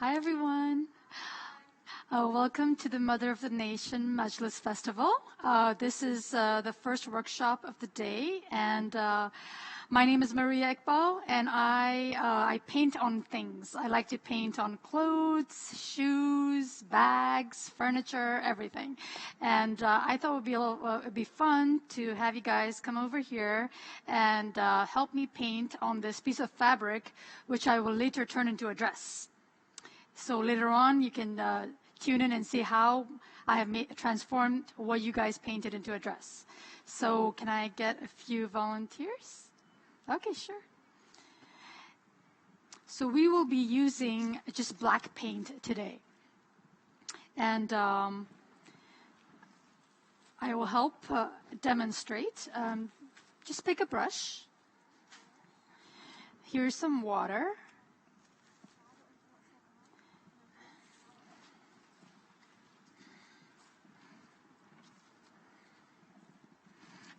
Hi, everyone. Welcome to the Mother of the Nation Majlis Festival. This is the first workshop of the day, and my name is Maria Iqbal, and I paint on things. I like to paint on clothes, shoes, bags, furniture, everything. And I thought it'd be fun to have you guys come over here and help me paint on this piece of fabric, which I will later turn into a dress. So later on, you can tune in and see how I have transformed what you guys painted into a dress. So can I get a few volunteers? Okay, sure. So we will be using just black paint today. And I will help demonstrate. Just pick a brush. Here's some water.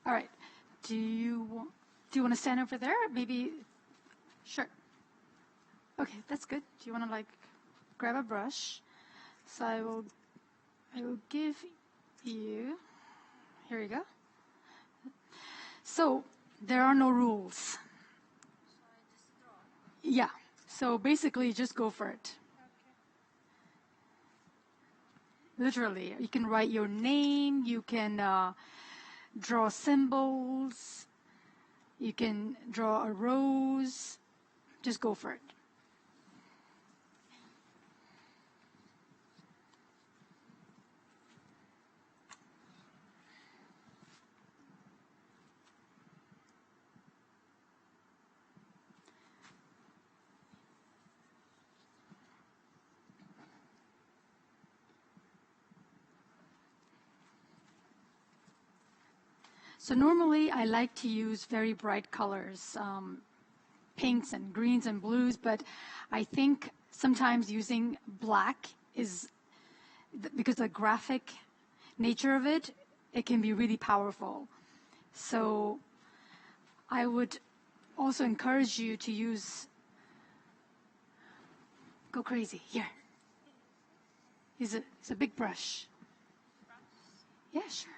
All right. Do you want to stand over there? Maybe. Sure. Okay, that's good. Do you want to grab a brush? So I will give you. Here you go. So there are no rules. Yeah. So basically, just go for it. Literally, you can write your name. You can draw symbols. You can draw a rose. Just go for it. So normally I like to use very bright colors, pinks and greens and blues, but I think sometimes using black is, because the graphic nature of it, it can be really powerful. So I would also encourage you to go crazy, here. It's a big brush. Yeah, sure.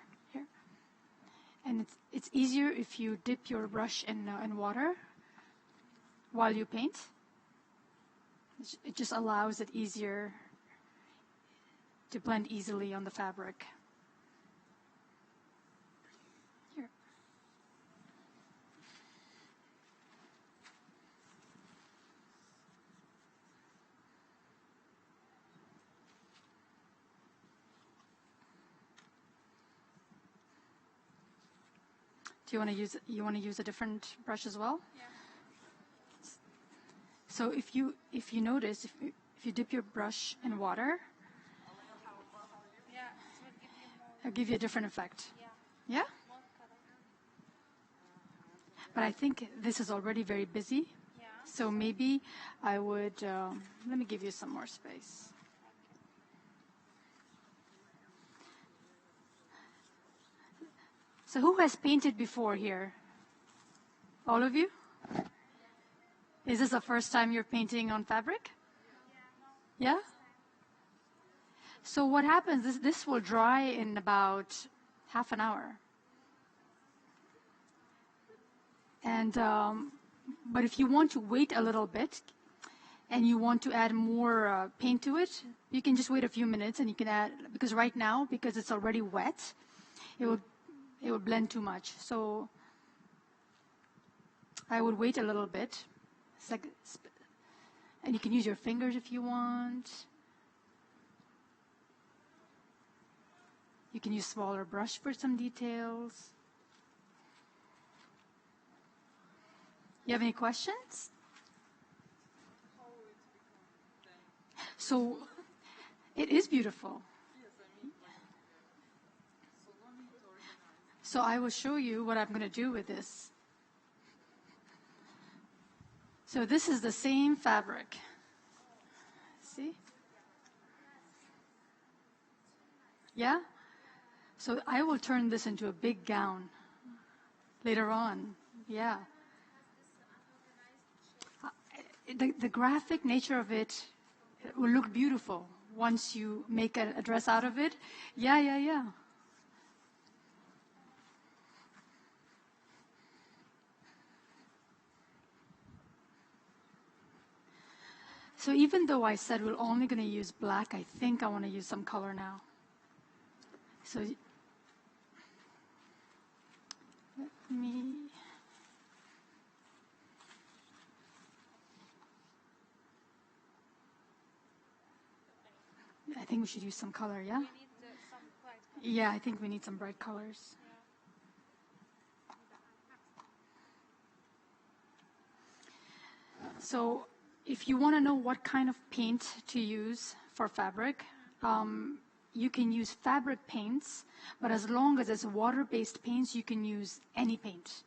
And it's easier if you dip your brush in water while you paint. It just allows it easier to blend easily on the fabric. Here. Do you want to use a different brush as well? Yeah. So if you notice, if you dip your brush in water, it'll give you a different effect. Yeah? But I think this is already very busy. So maybe I would, let me give you some more space. So who has painted before here? All of you? Is this the first time you're painting on fabric? Yeah? So what happens is this will dry in about half an hour. And but if you want to wait a little bit and you want to add more paint to it, you can just wait a few minutes and you can add, because right now, because it's already wet, it will blend too much. So I would wait a little bit. And you can use your fingers if you want. You can use smaller brush for some details. You have any questions? So it is beautiful. So I will show you what I'm going to do with this. So this is the same fabric. See? Yeah? So I will turn this into a big gown later on. Yeah. The graphic nature of it It will look beautiful once you make a dress out of it. Yeah, yeah, yeah. So even though I said we're only going to use black, I think I want to use some color now. So let me... I think we should use some color, yeah? We need some bright colors. Yeah, I think we need some bright colors. So if you want to know what kind of paint to use for fabric, you can use fabric paints, but as long as it's water-based paints, you can use any paint.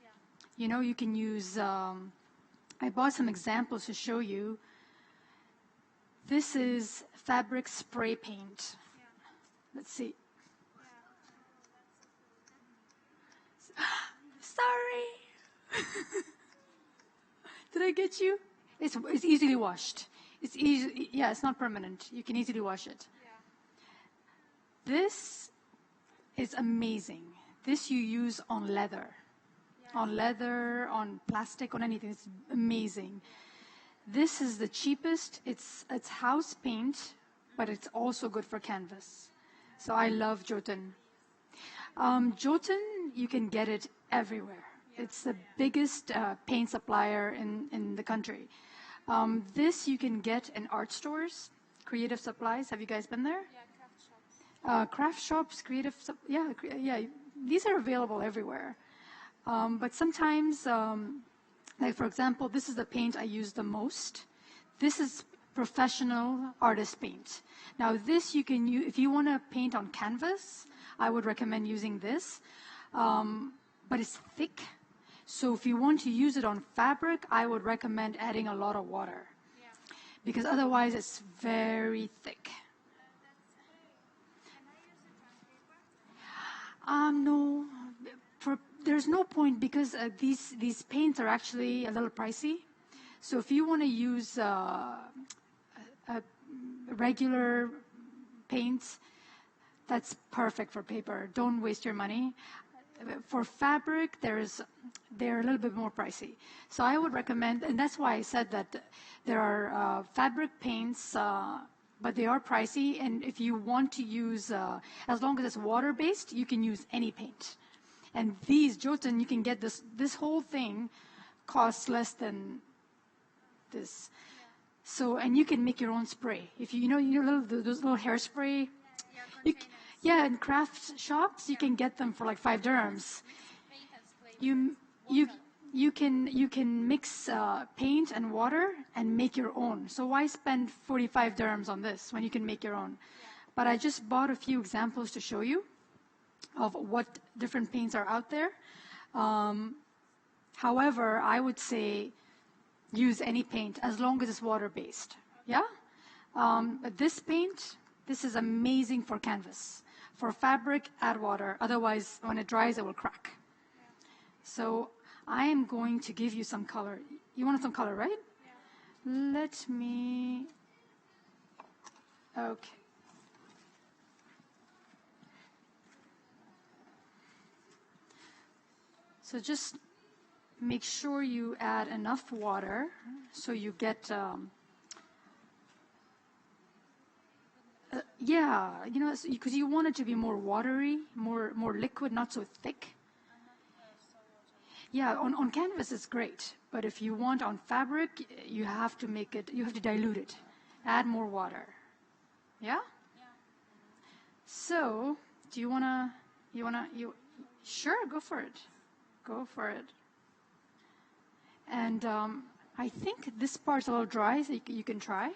Yeah. You know, you can use, I bought some examples to show you. This is fabric spray paint. Yeah. Let's see. Yeah. Sorry. Did I get you? It's easily washed. It's easy. Yeah, it's not permanent. You can easily wash it. Yeah. This is amazing. This you use on leather. Yeah. On leather, on plastic, on anything. It's amazing. This is the cheapest. It's house paint, but it's also good for canvas. So I love Jotun. Jotun, you can get it everywhere. It's the biggest paint supplier in the country. This you can get in art stores, creative supplies. Have you guys been there? Yeah, craft shops. Craft shops, yeah. These are available everywhere. But sometimes, like for example, this is the paint I use the most. This is professional artist paint. Now this you can use, if you want to paint on canvas, I would recommend using this. But it's thick. So if you want to use it on fabric, I would recommend adding a lot of water. Yeah. Because otherwise it's very thick. Can I use it on paper? No, there's no point because these paints are actually a little pricey. So if you want to use a regular paint, that's perfect for paper. Don't waste your money. For fabric, they're a little bit more pricey. So I would recommend, and that's why I said that there are fabric paints, but they are pricey. And if you want to use, as long as it's water-based, you can use any paint. And these Jotun, you can get this whole thing costs less than this. Yeah. So, and you can make your own spray. If you know those little hairspray. Yeah, containers. In craft shops, you can get them for like 5 dirhams. Paint and flavor. You can mix paint and water and make your own. So why spend 45 dirhams on this when you can make your own? Yeah. But I just bought a few examples to show you of what different paints are out there. However, I would say use any paint as long as it's water-based. Yeah? But this paint, this is amazing for canvas. For fabric, add water. Otherwise, when it dries, it will crack. Yeah. So I am going to give you some color. You want some color, right? Yeah. Let me... Okay. So just make sure you add enough water so you get... yeah, you know, because you want it to be more watery, more liquid, not so thick. Yeah, on canvas it's great, but if you want on fabric, you have to dilute it. Add more water. Yeah? Yeah. So, sure, go for it. Go for it. And I think this part's a little dry, so you can try.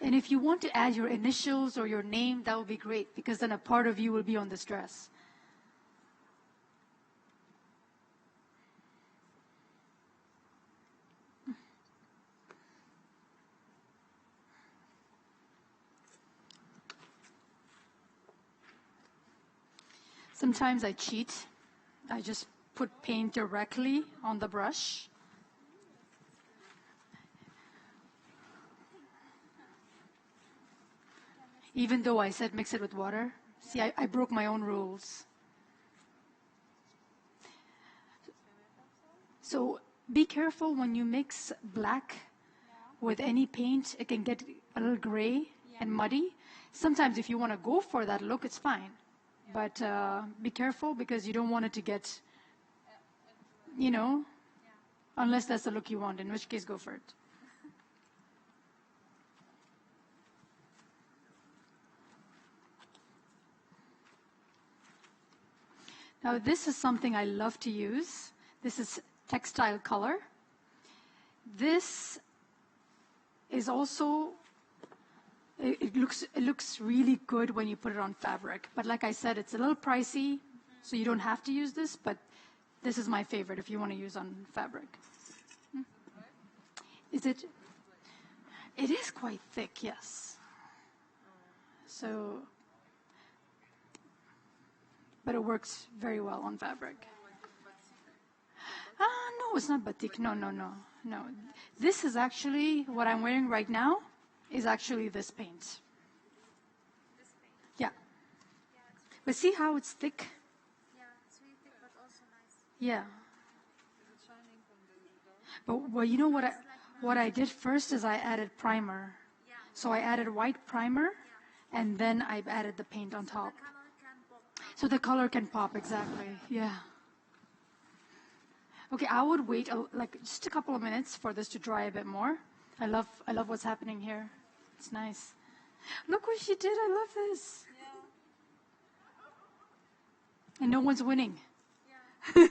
And if you want to add your initials or your name, that would be great, because then a part of you will be on this dress. Sometimes I cheat. I just put paint directly on the brush. Even though I said mix it with water. See, I broke my own rules. So be careful when you mix black with any paint. It can get a little gray and muddy. Sometimes if you want to go for that look, it's fine. But be careful because you don't want it to get, unless that's the look you want, in which case go for it. Now this is something I love to use. This is textile color. This is also, it looks really good when you put it on fabric. But like I said, it's a little pricey, so you don't have to use this, but this is my favorite if you want to use on fabric. Is it? It is quite thick, yes. So, but it works very well on fabric. No, it's not batik. No. This is actually, what I'm wearing right now, is actually this paint. Yeah. But see how it's thick? Yeah, it's really thick, but also nice. Yeah. But well, you know what I did first is I added primer. Yeah. So I added white primer, and then I added the paint on top. The color can pop. So the color can pop, exactly. Yeah. Okay, I would wait like just a couple of minutes for this to dry a bit more. I love what's happening here. It's nice. Look what she did. I love this. Yeah. And no one's winning. Yeah.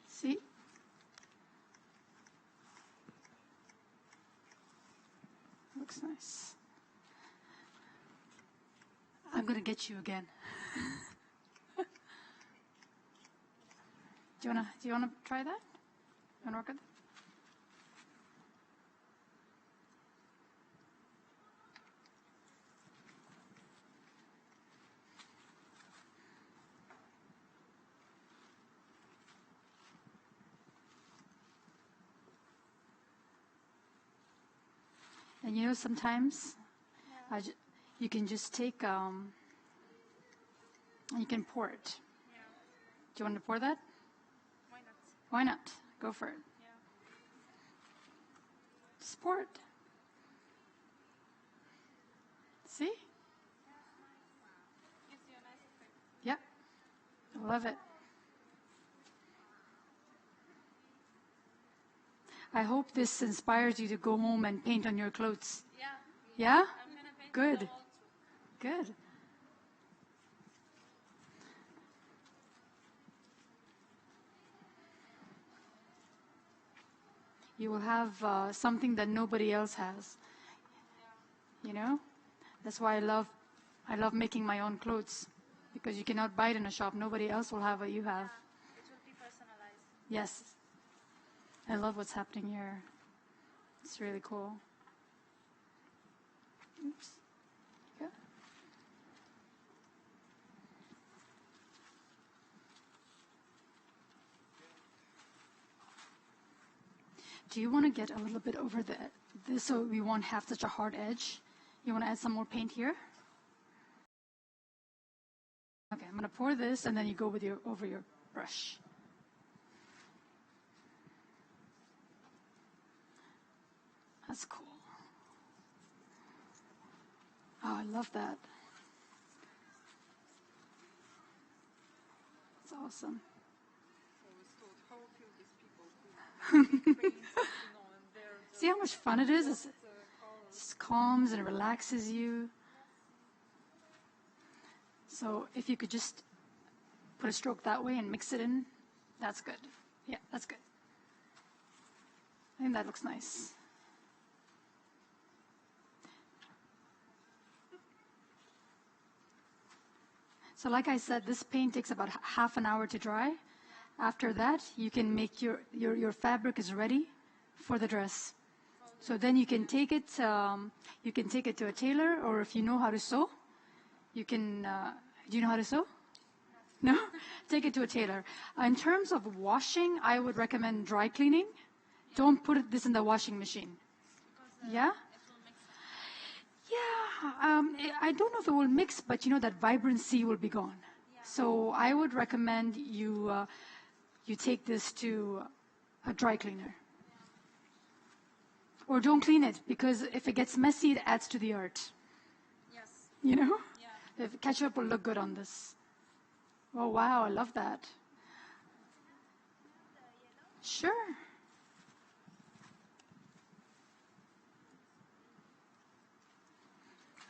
See? Looks nice. I'm going to get you again. Do you wanna try that? You wanna work with it? And sometimes you can just take, and you can pour it. Yeah. Do you want to pour that? Why not? Why not? Go for it. Yeah. Just pour it. See? Gives you a nice effect. Yep. I love it. I hope this inspires you to go home and paint on your clothes. Yeah. Yeah? I'm gonna paint Good. the wall too. Good. You will have something that nobody else has. That's why I love making my own clothes, because you cannot buy it in a shop. Nobody else will have what you have. It will be personalized. Yes. I love what's happening here. It's really cool. Oops. Yeah. Do you want to get a little bit over this so we won't have such a hard edge? You want to add some more paint here? Okay, I'm going to pour this, and then you go over your brush. That's cool. Oh, I love that. That's awesome. See how much fun it is? It just calms and relaxes you. So if you could just put a stroke that way and mix it in, that's good. Yeah, that's good. I think that looks nice. So like I said, this paint takes about half an hour to dry. After that, you can make your fabric is ready for the dress. So then you can take it to a tailor, or if you know how to sew, you can, do you know how to sew? No? Take it to a tailor. In terms of washing, I would recommend dry cleaning. Don't put this in the washing machine. Yeah? Yeah, I don't know if it will mix, but that vibrancy will be gone. So I would recommend you take this to a dry cleaner. Or don't clean it, because if it gets messy, it adds to the art. Yes. Yeah. Yeah. The ketchup will look good on this. Oh, wow, I love that. Sure.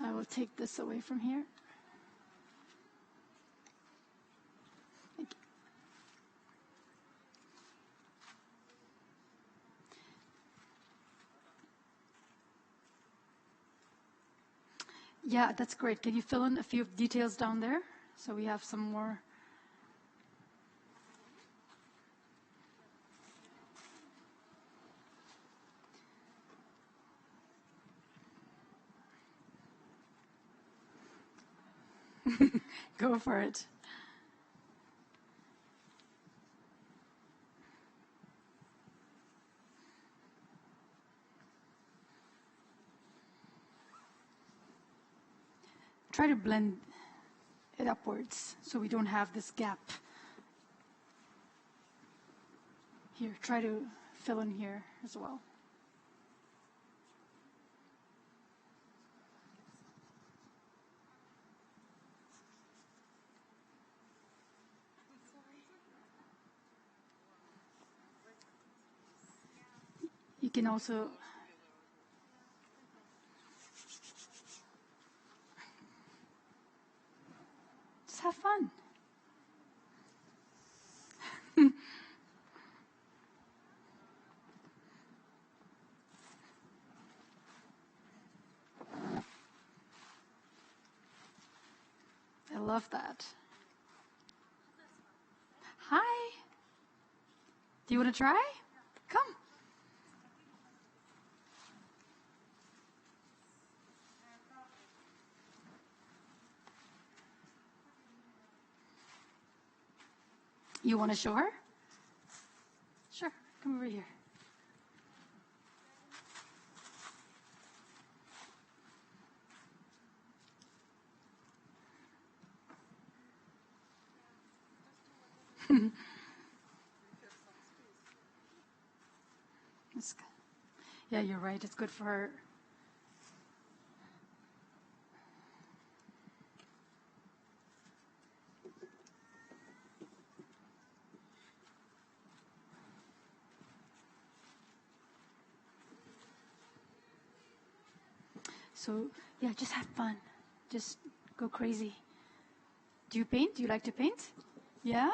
I will take this away from here. Thank you. Yeah, that's great. Can you fill in a few details down there so we have some more? Go for it. Try to blend it upwards so we don't have this gap. Here, try to fill in here as well. You can also just have fun. I love that. Hi. Do you want to try? Come. You want to show her? Sure. Come over here. It's good. Yeah, you're right. It's good for her. So, yeah, just have fun. Just go crazy. Do you paint? Do you like to paint? Yeah?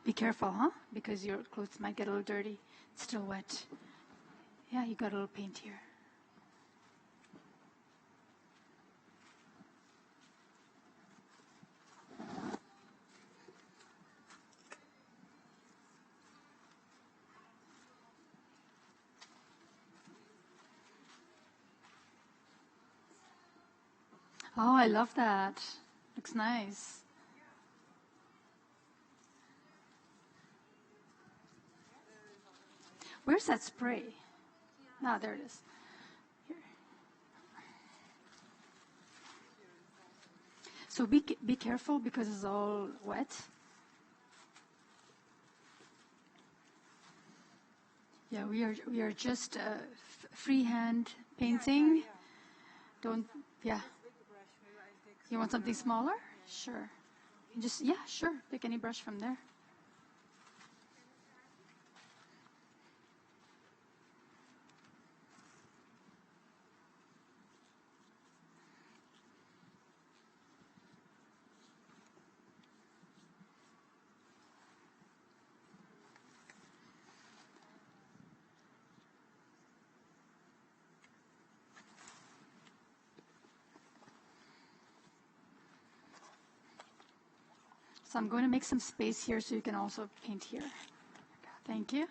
Be careful, huh? Because your clothes might get a little dirty. It's still wet. Yeah, you got a little paint here. Oh, I love that. Looks nice. Where's that spray? Ah, there it is. Here. So be careful because it's all wet. Yeah, we are just freehand painting. Don't, yeah. You want something smaller? Sure. You just, yeah, sure. Pick any brush from there. So I'm going to make some space here so you can also paint here. Thank you.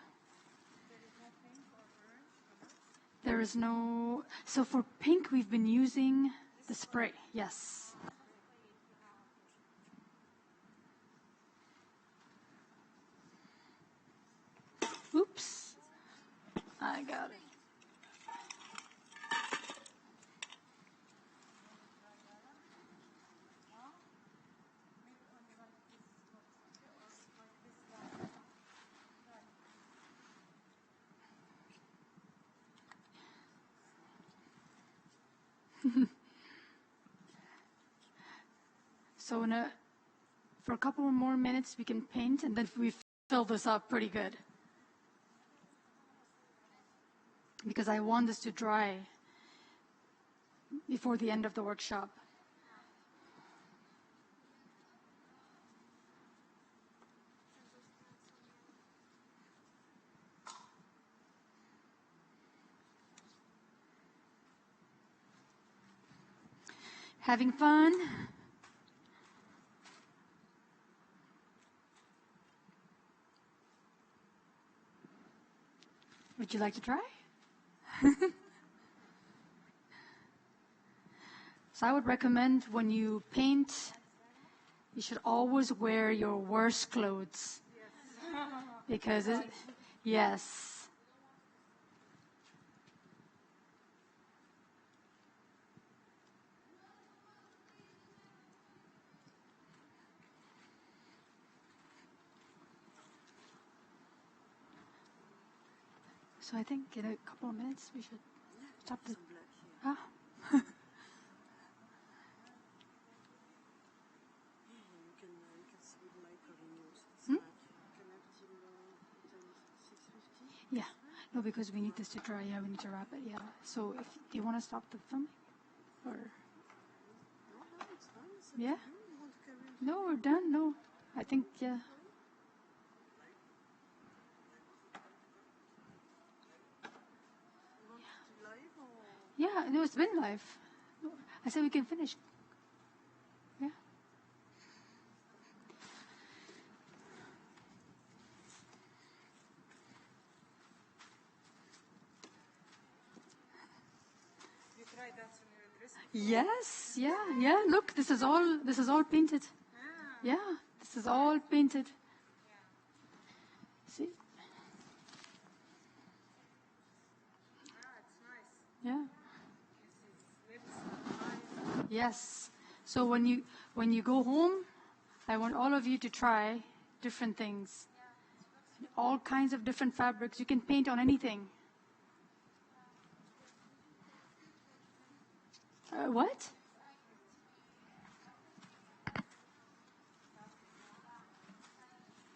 There is no, so for pink we've been using the spray, yes. Oops, I got it. So for a couple more minutes we can paint, and then we fill this up pretty good. Because I want this to dry before the end of the workshop. Having fun? Would you like to try? So I would recommend when you paint, you should always wear your worst clothes. Because yes. So I think in a couple of minutes we should stop the... Ah. Yeah, no, because we need this to dry. Yeah, we need to wrap it. Yeah. So, do you want to stop the filming, or? Yeah. No, we're done. No, I think yeah. Yeah, no, it's been live. I said we can finish. Yeah. You tried that on your dress? Yes. Yeah. Yeah. Look, this is all painted. Yeah, this is all painted. See? It's nice. Yeah. Nice. Yes. So when you go home, I want all of you to try different things. All kinds of different fabrics. You can paint on anything. What?